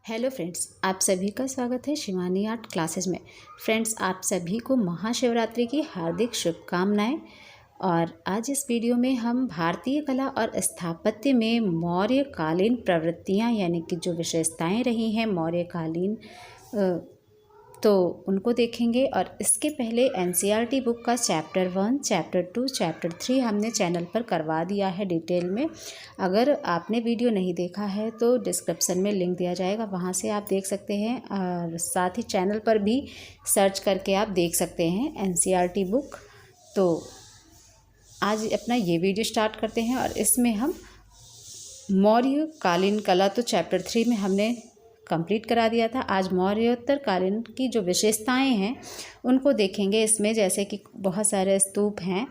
Hello friends, आप सभी का स्वागत है शिवानी आर्ट क्लासेस में। फ्रेंड्स, आप सभी को महाशिवरात्रि की हार्दिक शुभकामनाएं। और आज इस वीडियो में हम भारतीय कला और स्थापत्य में मौर्य कालीन प्रवृत्तियां यानी कि जो विशेषताएं रही हैं मौर्य कालीन तो उनको देखेंगे। और इसके पहले एनसीईआरटी बुक का चैप्टर 1, चैप्टर 2, चैप्टर 3 हमने चैनल पर करवा दिया है डिटेल में। अगर आपने वीडियो नहीं देखा है तो डिस्क्रिप्शन में लिंक दिया जाएगा, वहाँ से आप देख सकते हैं। और साथ ही चैनल पर भी सर्च करके आप देख सकते हैं एनसीईआरटी बुक। तो आज अपना ये वीडियो स्टार्ट करते हैं और इसमें हम मौर्य कालीन कला तो चैप्टर 3 में हमने कंप्लीट करा दिया था। आज मौर्योत्तर कालीन की जो विशेषताएं हैं उनको देखेंगे इसमें, जैसे कि बहुत सारे स्तूप हैं,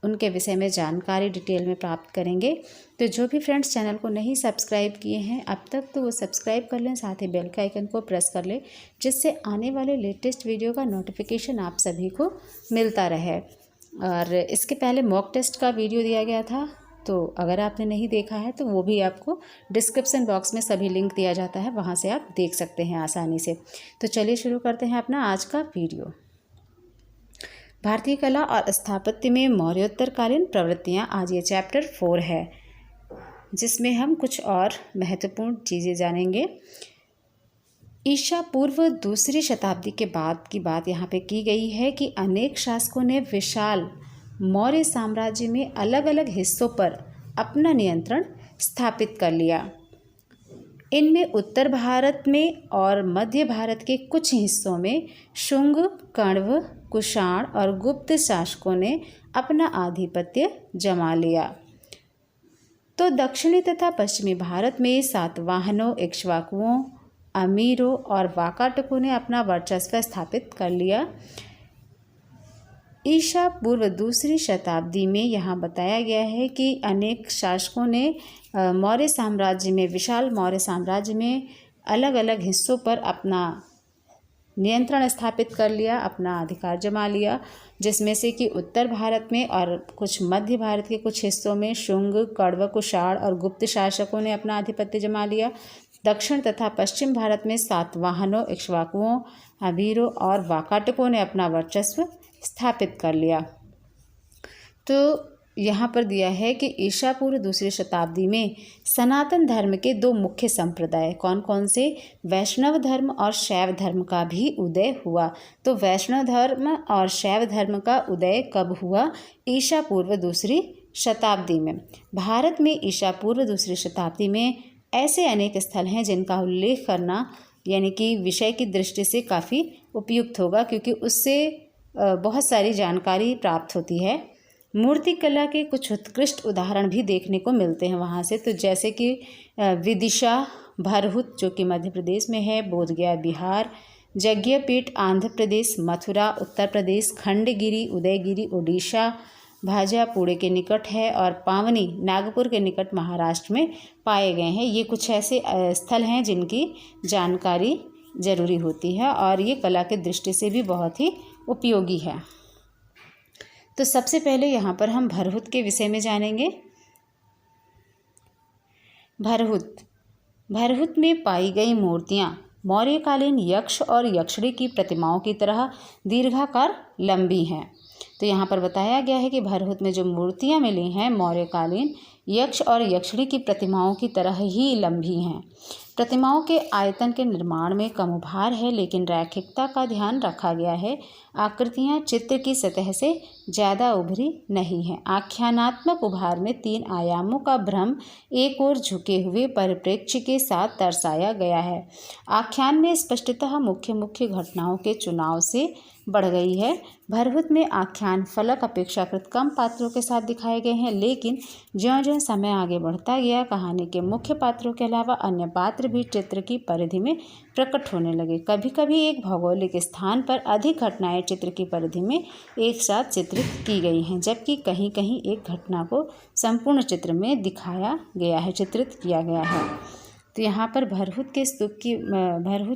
उनके विषय में जानकारी डिटेल में प्राप्त करेंगे। तो जो भी फ्रेंड्स चैनल को नहीं सब्सक्राइब किए हैं अब तक तो वो सब्सक्राइब कर लें, साथ ही बेल के आइकन को प्रेस कर लें, जिससे आने वाले लेटेस्ट वीडियो का नोटिफिकेशन आप सभी को मिलता रहे। और इसके पहले मॉक टेस्ट का वीडियो दिया गया था, तो अगर आपने नहीं देखा है तो वो भी आपको डिस्क्रिप्शन बॉक्स में सभी लिंक दिया जाता है, वहाँ से आप देख सकते हैं आसानी से। तो चलिए शुरू करते हैं अपना आज का वीडियो। भारतीय कला और स्थापत्य में मौर्योत्तर कालीन प्रवृत्तियाँ, आज ये चैप्टर 4 है, जिसमें हम कुछ और महत्वपूर्ण चीज़ें जानेंगे। ईसा पूर्व दूसरी शताब्दी के बाद की बात यहाँ पे की गई है कि अनेक शासकों ने विशाल मौर्य साम्राज्य में अलग अलग हिस्सों पर अपना नियंत्रण स्थापित कर लिया। इनमें उत्तर भारत में और मध्य भारत के कुछ हिस्सों में शुंग, कण्व, कुषाण और गुप्त शासकों ने अपना आधिपत्य जमा लिया। तो दक्षिणी तथा पश्चिमी भारत में सातवाहनों, इक्ष्वाकुओं, अमीरों और वाकाटकों ने अपना वर्चस्व स्थापित कर लिया। ईसा पूर्व दूसरी शताब्दी में यहाँ बताया गया है कि अनेक शासकों ने मौर्य साम्राज्य में, विशाल मौर्य साम्राज्य में अलग अलग हिस्सों पर अपना नियंत्रण स्थापित कर लिया, अपना अधिकार जमा लिया, जिसमें से कि उत्तर भारत में और कुछ मध्य भारत के कुछ हिस्सों में शुंग, कण्व, कुषाण और गुप्त शासकों ने अपना आधिपत्य जमा लिया। दक्षिण तथा पश्चिम भारत में सातवाहनों, इक्ष्वाकुओं, अमीरों और वाकाटकों ने अपना वर्चस्व स्थापित कर लिया। तो यहाँ पर दिया है कि ईसा पूर्व दूसरी शताब्दी में सनातन धर्म के दो मुख्य संप्रदाय कौन कौन से, वैष्णव धर्म और शैव धर्म का भी उदय हुआ। तो वैष्णव धर्म और शैव धर्म का उदय कब हुआ? ईसा पूर्व दूसरी शताब्दी में। भारत में ईसा पूर्व दूसरी शताब्दी में ऐसे अनेक स्थल हैं जिनका उल्लेख करना यानी कि विषय की दृष्टि से काफ़ी उपयुक्त होगा, क्योंकि उससे बहुत सारी जानकारी प्राप्त होती है। मूर्ति कला के कुछ उत्कृष्ट उदाहरण भी देखने को मिलते हैं वहाँ से। तो जैसे कि विदिशा, भरहुत जो कि मध्य प्रदेश में है, बोधगया बिहार, यज्ञपीठ आंध्र प्रदेश, मथुरा उत्तर प्रदेश, खंडगिरी, उदयगिरी उड़ीसा, भाजा पुणे के निकट है, और पावनी नागपुर के निकट महाराष्ट्र में पाए गए हैं। ये कुछ ऐसे स्थल हैं जिनकी जानकारी ज़रूरी होती है और ये कला के दृष्टि से भी बहुत ही उपयोगी है। तो सबसे पहले यहाँ पर हम भरहुत के विषय में जानेंगे। भरहुत में पाई गई मूर्तियाँ मौर्यकालीन यक्ष और यक्षिणी की प्रतिमाओं की तरह दीर्घाकार लंबी हैं। तो यहाँ पर बताया गया है कि भरहुत में जो मूर्तियाँ मिली हैं मौर्यकालीन यक्ष और यक्षिणी की प्रतिमाओं की तरह ही लंबी हैं। प्रतिमाओं के आयतन के निर्माण में कम उभार है, लेकिन रैखिकता का ध्यान रखा गया है। आकृतियाँ चित्र की सतह से ज़्यादा उभरी नहीं हैं। आख्यानात्मक उभार में 3 आयामों का भ्रम एक ओर झुके हुए परिप्रेक्ष्य के साथ दर्शाया गया है। आख्यान में स्पष्टतः मुख्य घटनाओं के चुनाव से बढ़ गई है। भरहुत में आख्यान फलक अपेक्षाकृत कम पात्रों के साथ दिखाए गए हैं, लेकिन ज्यों-ज्यों समय आगे बढ़ता गया कहानी के मुख्य पात्रों के अलावा अन्य पात्र भी चित्र की परिधि में प्रकट होने लगे। कभी कभी एक भौगोलिक स्थान पर अधिक घटनाएं चित्र की परिधि में एक साथ चित्रित की गई हैं, जबकि कहीं कहीं एक घटना को संपूर्ण चित्र में दिखाया गया है, चित्रित किया गया है। तो यहाँ पर भरहुत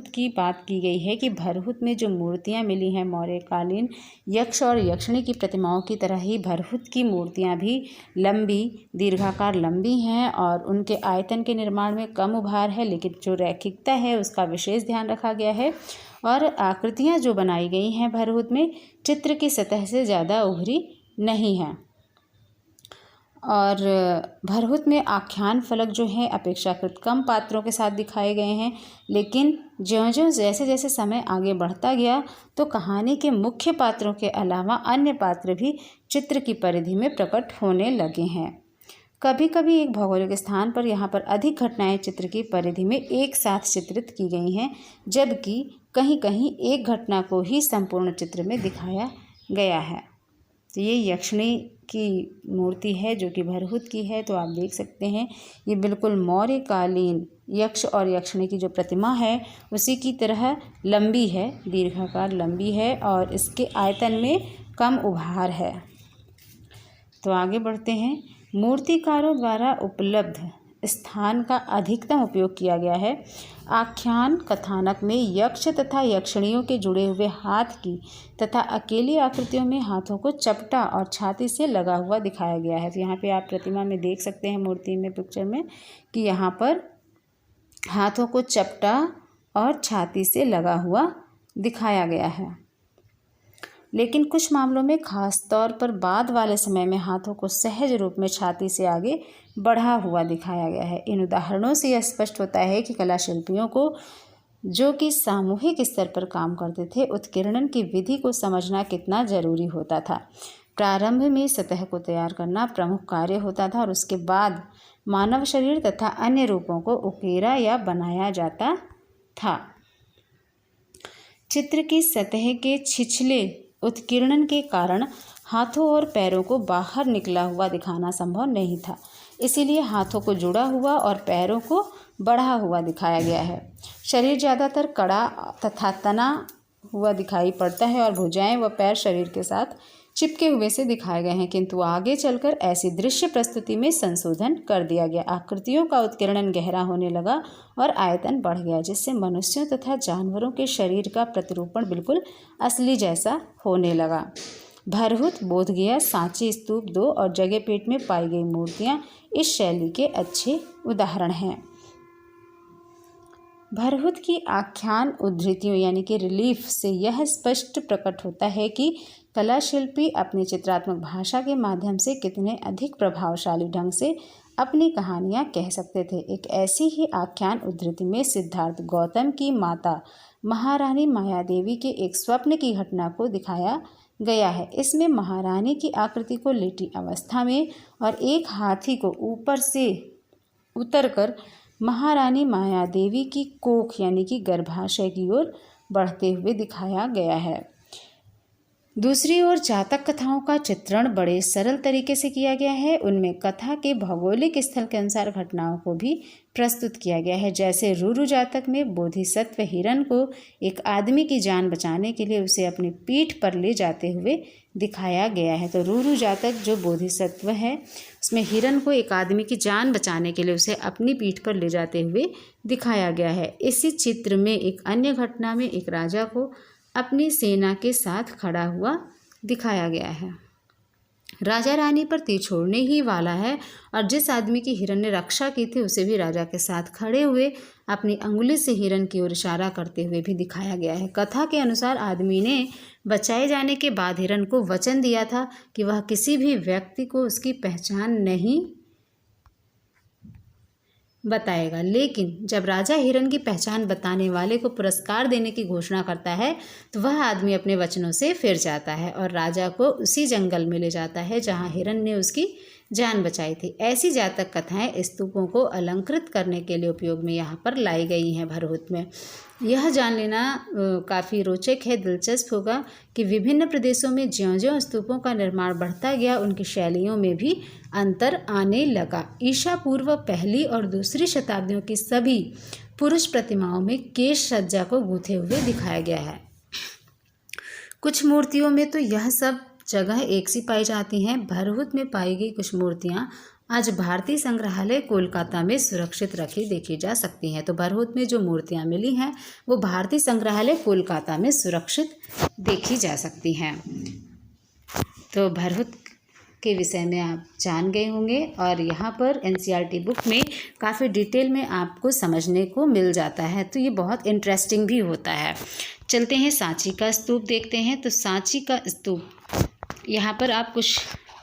की बात की गई है कि भरहुत में जो मूर्तियाँ मिली हैं मौर्यकालीन यक्ष और यक्षिणी की प्रतिमाओं की तरह ही भरहुत की मूर्तियाँ भी दीर्घाकार लंबी हैं और उनके आयतन के निर्माण में कम उभार है, लेकिन जो रैखिकता है उसका विशेष ध्यान रखा गया है। और आकृतियाँ जो बनाई गई हैं भरहुत में चित्र की सतह से ज़्यादा उभरी नहीं हैं। और भरहुत में आख्यान फलक जो हैं अपेक्षाकृत कम पात्रों के साथ दिखाए गए हैं, लेकिन ज्यों-ज्यों जैसे समय आगे बढ़ता गया तो कहानी के मुख्य पात्रों के अलावा अन्य पात्र भी चित्र की परिधि में प्रकट होने लगे हैं। कभी कभी एक भौगोलिक स्थान पर यहाँ पर अधिक घटनाएं चित्र की परिधि में एक साथ चित्रित की गई हैं, जबकि कहीं कहीं एक घटना को ही संपूर्ण चित्र में दिखाया गया है। तो ये यक्षिणी की मूर्ति है जो कि भरहुत की है। तो आप देख सकते हैं ये बिल्कुल मौर्यकालीन यक्ष और यक्षिणी की जो प्रतिमा है उसी की तरह लंबी है, दीर्घाकार लंबी है और इसके आयतन में कम उभार है। तो आगे बढ़ते हैं। मूर्तिकारों द्वारा उपलब्ध स्थान का अधिकतम उपयोग किया गया है। आख्यान कथानक में यक्ष तथा यक्षिणियों के जुड़े हुए हाथ की तथा अकेली आकृतियों में हाथों को चपटा और छाती से लगा हुआ दिखाया गया है। तो यहाँ पे आप प्रतिमा में देख सकते हैं, मूर्ति में, पिक्चर में, कि यहाँ पर हाथों को चपटा और छाती से लगा हुआ दिखाया गया है। लेकिन कुछ मामलों में खास तौर पर बाद वाले समय में हाथों को सहज रूप में छाती से आगे बढ़ा हुआ दिखाया गया है। इन उदाहरणों से यह स्पष्ट होता है कि कला शिल्पियों को, जो कि सामूहिक स्तर पर काम करते थे, उत्कीर्णन की विधि को समझना कितना जरूरी होता था। प्रारंभ में सतह को तैयार करना प्रमुख कार्य होता था और उसके बाद मानव शरीर तथा अन्य रूपों को उकेरा या बनाया जाता था। चित्र की सतह के छिछले उत्कीर्णन के कारण हाथों और पैरों को बाहर निकला हुआ दिखाना संभव नहीं था, इसीलिए हाथों को जुड़ा हुआ और पैरों को बढ़ा हुआ दिखाया गया है। शरीर ज़्यादातर कड़ा तथा तना हुआ दिखाई पड़ता है और भुजाएं व पैर शरीर के साथ चिपके हुए से दिखाए गए हैं, किंतु आगे चलकर ऐसी दृश्य प्रस्तुति में संशोधन कर दिया गया। आकृतियों का उत्कीर्णन गहरा होने लगा और आयतन बढ़ गया, जिससे मनुष्यों तथा जानवरों के शरीर का प्रतिरूपण बिल्कुल असली जैसा होने लगा। भरहुत, बोधगया, सांची स्तूप 2 और जगहपेट में पाई गई मूर्तियां इस शैली के अच्छे उदाहरण हैं। भरहुत की आख्यान उद्धृतियों यानी कि रिलीफ से यह स्पष्ट प्रकट होता है कि कला शिल्पी अपनी चित्रात्मक भाषा के माध्यम से कितने अधिक प्रभावशाली ढंग से अपनी कहानियाँ कह सकते थे। एक ऐसी ही आख्यान उद्धृति में सिद्धार्थ गौतम की माता महारानी मायादेवी के एक स्वप्न की घटना को दिखाया गया है। इसमें महारानी की आकृति को लेटी अवस्था में और एक हाथी को ऊपर से उतरकर महारानी मायादेवी की कोख यानी कि गर्भाशय की ओर बढ़ते हुए दिखाया गया है। दूसरी ओर जातक कथाओं का चित्रण बड़े सरल तरीके से किया गया है। उनमें कथा के भौगोलिक स्थल के अनुसार घटनाओं को भी प्रस्तुत किया गया है। जैसे रूरू जातक में बोधिसत्व हिरण को एक आदमी की जान बचाने के लिए उसे अपनी पीठ पर ले जाते हुए दिखाया गया है। तो रूरू जातक जो बोधिसत्व है उसमें हिरण को एक आदमी की जान बचाने के लिए उसे अपनी पीठ पर ले जाते हुए दिखाया गया है। इसी चित्र में एक अन्य घटना में एक राजा को अपनी सेना के साथ खड़ा हुआ दिखाया गया है। राजा रानी पर तीर छोड़ने ही वाला है और जिस आदमी की हिरण ने रक्षा की थी उसे भी राजा के साथ खड़े हुए अपनी अंगुली से हिरण की ओर इशारा करते हुए भी दिखाया गया है। कथा के अनुसार आदमी ने बचाए जाने के बाद हिरण को वचन दिया था कि वह किसी भी व्यक्ति को उसकी पहचान नहीं बताएगा, लेकिन जब राजा हिरण की पहचान बताने वाले को पुरस्कार देने की घोषणा करता है तो वह आदमी अपने वचनों से फिर जाता है और राजा को उसी जंगल में ले जाता है जहां हिरण ने उसकी जान बचाई थी। ऐसी जातक कथाएं स्तूपों को अलंकृत करने के लिए उपयोग में यहाँ पर लाई गई हैं भरहुत में। यह जान लेना काफ़ी रोचक है, दिलचस्प होगा कि विभिन्न प्रदेशों में ज्यों-ज्यों स्तूपों का निर्माण बढ़ता गया उनकी शैलियों में भी अंतर आने लगा। ईसा पूर्व पहली और दूसरी शताब्दियों की सभी पुरुष प्रतिमाओं में केश सज्जा को गूंथे हुए दिखाया गया है। कुछ मूर्तियों में तो यह सब जगह एक सी पाई जाती हैं। भरहुत में पाई गई कुछ मूर्तियाँ आज भारतीय संग्रहालय कोलकाता में सुरक्षित रखी देखी जा सकती हैं। तो भरहुत में जो मूर्तियाँ मिली हैं वो भारतीय संग्रहालय कोलकाता में सुरक्षित देखी जा सकती हैं। तो भरहुत के विषय में आप जान गए होंगे और यहाँ पर एनसीईआरटी बुक में काफ़ी डिटेल में आपको समझने को मिल जाता है, तो ये बहुत इंटरेस्टिंग भी होता है। चलते हैं सांची का स्तूप देखते हैं। तो सांची का स्तूप यहाँ पर आप कुछ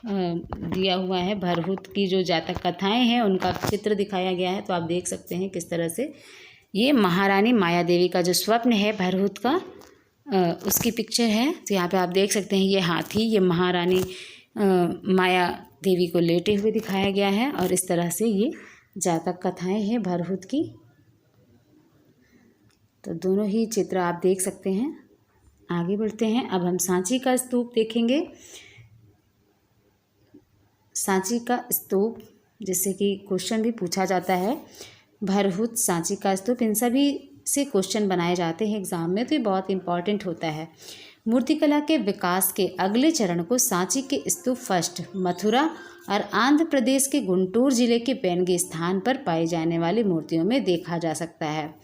दिया हुआ है, भरहुत की जो जातक कथाएं हैं उनका चित्र दिखाया गया है। तो आप देख सकते हैं किस तरह से ये महारानी माया देवी का जो स्वप्न है भरहुत का, उसकी पिक्चर है। तो यहाँ पे आप देख सकते हैं ये हाथी, ये महारानी माया देवी को लेटे हुए दिखाया गया है और इस तरह से ये जातक कथाएं हैं भरहुत की। तो दोनों ही चित्र आप देख सकते हैं। आगे बढ़ते हैं, अब हम सांची का स्तूप देखेंगे। सांची का स्तूप, जिससे कि क्वेश्चन भी पूछा जाता है, भरहुत, सांची का स्तूप, इन सभी से क्वेश्चन बनाए जाते हैं एग्जाम में, तो ये बहुत इंपॉर्टेंट होता है। मूर्तिकला के विकास के अगले चरण को सांची के स्तूप फर्स्ट मथुरा और आंध्र प्रदेश के गुंटूर जिले के बेनगे स्थान पर पाई जाने वाली मूर्तियों में देखा जा सकता है।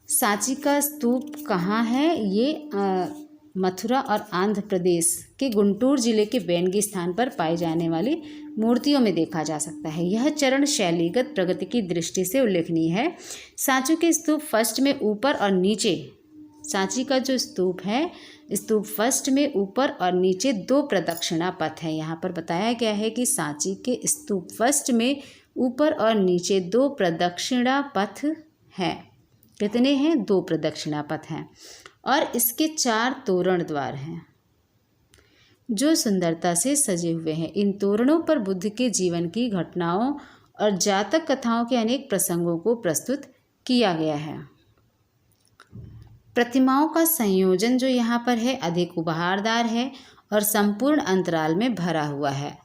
सांची का स्तूप कहाँ है? ये मथुरा और आंध्र प्रदेश के गुंटूर जिले के बेनगे स्थान पर पाई जाने वाली मूर्तियों में देखा जा सकता है। यह चरण शैलीगत प्रगति की दृष्टि से उल्लेखनीय है। सांची के स्तूप फर्स्ट में ऊपर और नीचे, सांची का जो स्तूप है, स्तूप फर्स्ट में ऊपर और नीचे 2 प्रदक्षिणा पथ है। यहाँ पर बताया गया है कि सांची के स्तूप फर्स्ट में ऊपर और नीचे 2 प्रदक्षिणा पथ हैं। कितने हैं? 2 प्रदक्षिणा पथ हैं और इसके 4 तोरण द्वार हैं जो सुंदरता से सजे हुए हैं। इन तोरणों पर बुद्ध के जीवन की घटनाओं और जातक कथाओं के अनेक प्रसंगों को प्रस्तुत किया गया है। प्रतिमाओं का संयोजन जो यहाँ पर है अधिक उभारदार है और संपूर्ण अंतराल में भरा हुआ है।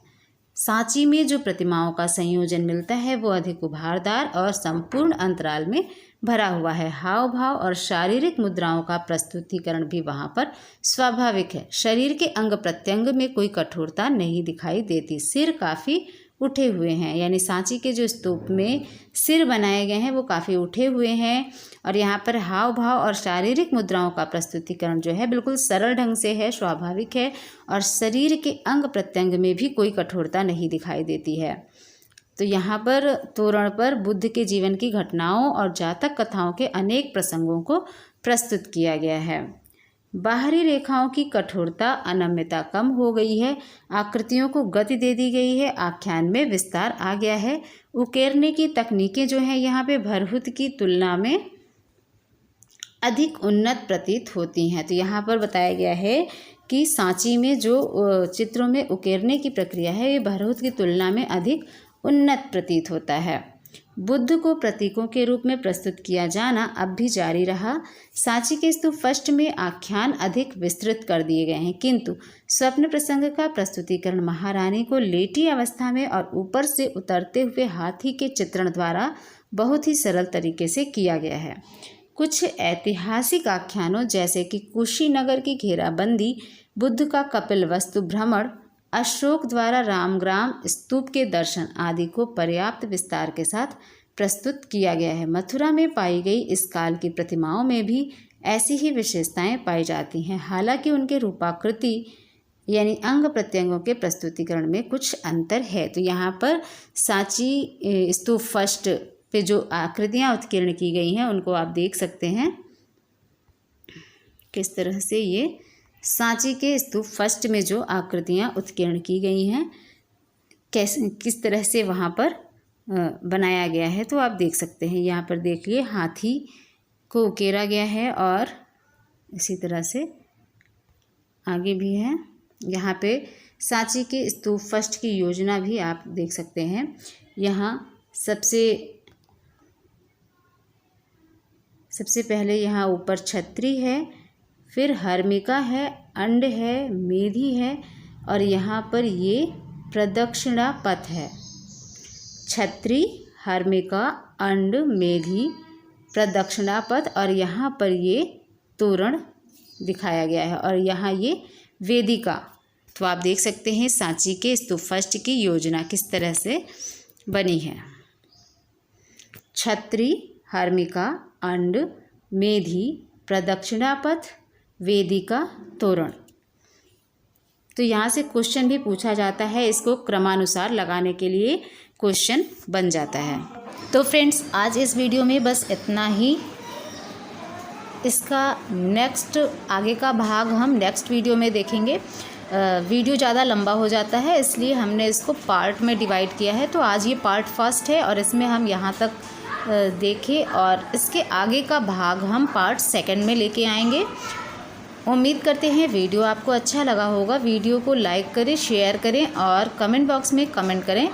सांची में जो प्रतिमाओं का संयोजन मिलता है वो अधिक उभारदार और संपूर्ण अंतराल में भरा हुआ है। हाव भाव और शारीरिक मुद्राओं का प्रस्तुतिकरण भी वहाँ पर स्वाभाविक है। शरीर के अंग प्रत्यंग में कोई कठोरता नहीं दिखाई देती। सिर काफ़ी उठे हुए हैं, यानी सांची के जो स्तूप में सिर बनाए गए हैं वो काफ़ी उठे हुए हैं और यहाँ पर हाव भाव और शारीरिक मुद्राओं का प्रस्तुतिकरण जो है बिल्कुल सरल ढंग से है, स्वाभाविक है और शरीर के अंग प्रत्यंग में भी कोई कठोरता नहीं दिखाई देती है। तो यहाँ पर तोरण पर बुद्ध के जीवन की घटनाओं और जातक कथाओं के अनेक प्रसंगों को प्रस्तुत किया गया है। बाहरी रेखाओं की कठोरता, अनम्यता कम हो गई है। आकृतियों को गति दे दी गई है। आख्यान में विस्तार आ गया है। उकेरने की तकनीकें जो हैं यहाँ पे भरहुत की तुलना में अधिक उन्नत प्रतीत होती हैं। तो यहाँ पर बताया गया है कि सांची में जो चित्रों में उकेरने की प्रक्रिया है ये भरहुत की तुलना में अधिक उन्नत प्रतीत होता है। बुद्ध को प्रतीकों के रूप में प्रस्तुत किया जाना अब भी जारी रहा। सांची के स्तूप फर्स्ट में आख्यान अधिक विस्तृत कर दिए गए हैं, किंतु स्वप्न प्रसंग का प्रस्तुतिकरण महारानी को लेटी अवस्था में और ऊपर से उतरते हुए हाथी के चित्रण द्वारा बहुत ही सरल तरीके से किया गया है। कुछ ऐतिहासिक आख्यानों जैसे कि कुशीनगर की घेराबंदी, बुद्ध का कपिलवस्तु भ्रमण, अशोक द्वारा रामग्राम स्तूप के दर्शन आदि को पर्याप्त विस्तार के साथ प्रस्तुत किया गया है। मथुरा में पाई गई इस काल की प्रतिमाओं में भी ऐसी ही विशेषताएं पाई जाती हैं, हालांकि उनके रूपाकृति यानी अंग प्रत्यंगों के प्रस्तुतिकरण में कुछ अंतर है। तो यहाँ पर सांची स्तूप फर्स्ट पे जो आकृतियाँ उत्कीर्ण की गई हैं उनको आप देख सकते हैं किस तरह से ये सांची के स्तूप फर्स्ट में जो आकृतियाँ उत्कीर्ण की गई हैं कैसे किस तरह से वहाँ पर बनाया गया है। तो आप देख सकते हैं, यहाँ पर देखिए हाथी को उकेरा गया है और इसी तरह से आगे भी है। यहाँ पे सांची के स्तूप फर्स्ट की योजना भी आप देख सकते हैं। यहाँ सबसे पहले यहाँ ऊपर छतरी है, फिर हर्मिका है, अंड है, मेधी है और यहाँ पर ये प्रदक्षिणा पथ है। छतरी, हर्मिका, अंड, मेधी, प्रदक्षिणा पथ और यहाँ पर ये तोरण दिखाया गया है और यहाँ ये वेदिका तो आप देख सकते हैं सांची के स्तूप फर्स्ट की योजना किस तरह से बनी है। छत्री, हर्मिका, अंड, मेधी, प्रदक्षिणापथ, वेदिका, तोरण। तो यहाँ से क्वेश्चन भी पूछा जाता है, इसको क्रमानुसार लगाने के लिए क्वेश्चन बन जाता है। तो फ्रेंड्स आज इस वीडियो में बस इतना ही। इसका नेक्स्ट आगे का भाग हम नेक्स्ट वीडियो में देखेंगे। वीडियो ज़्यादा लंबा हो जाता है इसलिए हमने इसको पार्ट में डिवाइड किया है। तो आज ये पार्ट फर्स्ट है और इसमें हम यहाँ तक देखें और इसके आगे का भाग हम पार्ट सेकंड में लेके आएंगे। उम्मीद करते हैं वीडियो आपको अच्छा लगा होगा। वीडियो को लाइक करें, शेयर करें और कमेंट बॉक्स में कमेंट करें।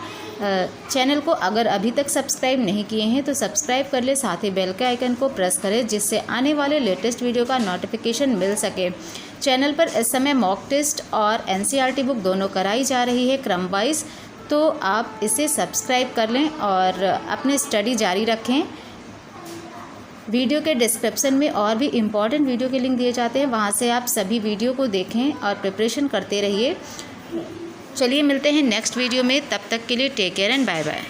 चैनल को अगर अभी तक सब्सक्राइब नहीं किए हैं तो सब्सक्राइब कर ले, साथ ही बेल के आइकन को प्रेस करें जिससे आने वाले लेटेस्ट वीडियो का नोटिफिकेशन मिल सके। चैनल पर इस समय मॉक टेस्ट और एनसीईआरटी बुक दोनों कराई जा रही है क्रम वाइज, तो आप इसे सब्सक्राइब कर लें और अपनी स्टडी जारी रखें। वीडियो के डिस्क्रिप्शन में और भी इम्पॉर्टेंट वीडियो के लिंक दिए जाते हैं, वहाँ से आप सभी वीडियो को देखें और प्रिपरेशन करते रहिए। चलिए मिलते हैं नेक्स्ट वीडियो में, तब तक के लिए take care and bye bye.